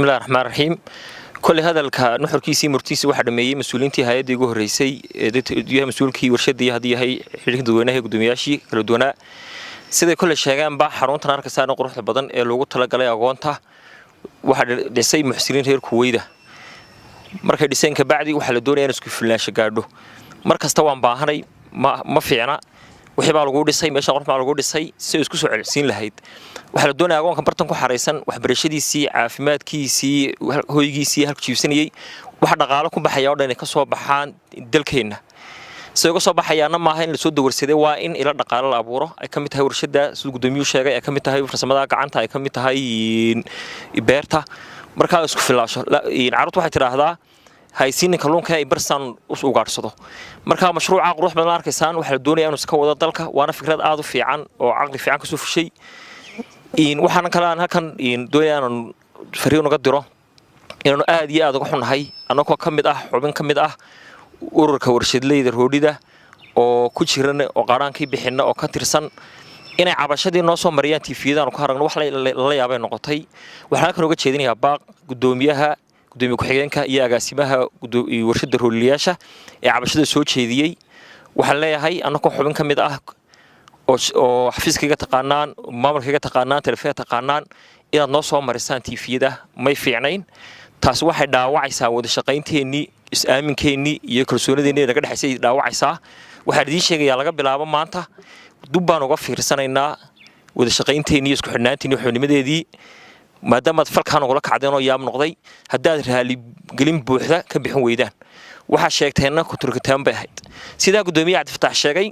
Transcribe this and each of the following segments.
بسم الله الرحمن الرحيم كل هذا نحركيسي مرتيسي واحد مية مسؤولينتي هاي دي جوه رئيسي ديها مسؤولكي ورشدي هذه هي حركة دوينة هي قدومياشي كل دونا سيدا كل الشيءان بقى حرون تنارك سنة قروح البدن اللي طلق عليه أقوانته واحد دسي محسنين هير كويدة مركز دسين كبعدي وحل الدنيا نسكف في الناس قاعدو مركز طوعا باهني ما فينا وحب على جود السي ماشي غرف على جود السي سيسكسو على سين لهيد waxaa la doonayaa agoonkan bartan ku xareysan waxbarashadiisii caafimaadkiisii hoygiisii halka jiifsanayay waxa dhaqaale ku baxaya oo dhan ka soo baxaan dalkeena soo uga soo baxayaana maaha in la soo dawarsaday waa in ila dhaqaale la abuuro ay ka mid tahay warshada sida gudoomiyuu sheegay ay ka mid tahay farsamada gacanta ay ka mid tahay beerta marka isku filaasho carruurtu waxay tiraahdaa haysiin kalluunka ay barsan u ugaarsado marka mashruuca qurux badan arkaysaan waxa la doonayaa inuu iska wado dalka waana fikrad aad u fiican oo aqli fiican ka soo fushay waxaan kalaan halkan doonayaan fariin uga diro inaan aad iyo aad uga xunahay anagoo kamid ah xubin kamid ah ururka warshadleyda roodhida oo ku jiran oo qaraankii bixina oo ka tirsan inay cabashadii noo soo mariyaan TV-dan ku haragno wax la yaabay noqotay waxaan halkan uga jeedinayaa baaq gudoomiye ku-xigeenka iyo agaasimaha warshada rooliyaasha ee cabashada soo jeediyay waxaan leeyahay anagoo xubin kamid ah oo xafiiskiga taqaanaan maamulkiga taqaanaan telefoonka taqaanaan inaad noo soo marisaan TV-da may fiicnayn taas waxay dhaawacaysaa wada shaqaynteennii is-aaminkeennii iyo kalsoonideennii naga dhaxaysay dhaawacaysaa waxaan idiin sheegayaa laga bilaabo maanta dub baan uga fiirsanaynaa wada shaqaynteennii isku xidhnaanteennii xubnimadeedii maadaama falkaan ugula kacdeen oo yaab noqday haddaad raaligelin buuxda ka bixin weydaan waxaa sheegteenna ku turkitaan bay ahayd sidaa gudoomiye cabdifataax sheegay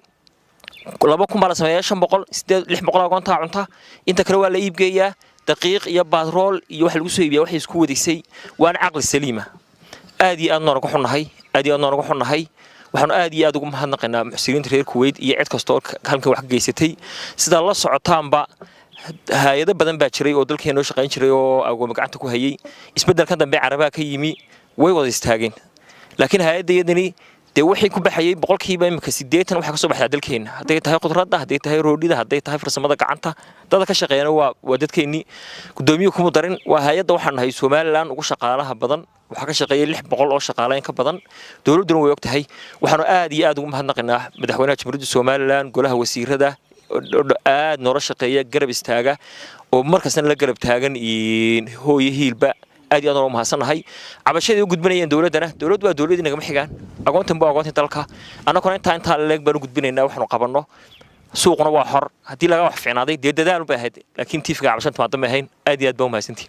laba kun baa la sameeyaa 500 agoonta cunta inta kale waa la iibgeeyaa daqiiq iyo batrool iyo wax lagu soo iibiyaa wax isku wadaysay waan aqli saliima aad iyo aad nooga xunahay waxaan aad iyo aad ugu mahadnaqaynaa muxsiniinta reer Kuwait iyo cid kasta oo halkan wax ka geysatay sida la socotaanba hay'ado badan baa jiray oo dalkeena shaqayn jiray oo agoon gacanta ku hayay isbedelkan dambe Carabaha ka yimi way wada istaageen laakiin hay'adayadani wixii ku baxayay boqolkiiba imika 80 waxa ka soo baxay dalkeena haday tahay khudradda haday tahay roodhida haday tahay farsamada gacanta dad ka shaqeeyana waa dadkeeni gudoomiye kuma darin waa hay'adda waxaan nahay Soomaaliland ugu shaqaalaha badan waxa ka shaqeeyay 600 oo shaqaalayn ka badan dawladuna way ogtahay waxaan aad iyo aad ugu mahadnaqaynaa madaxweynaha Jamhuuriyadda Soomaaliland golaha wasiirada aad noola shaqeeya garab istaaga oo markasna la garab taagan hooyo hiilba aad iyo aad u mahadsannahay cabashadii u gudbinayeen dawladdu waa dawladii naga xigaan aqoontan baa aqoonta dalka anaguna inta leeg baan u gudbinaynaa waxaanu qabanno suuquna waa xor hadii laga wax fiicnaaday dadaal u baahayd laakiin tiifka cabashanta ma damahayn aad iyo aad baa u mahadsantiin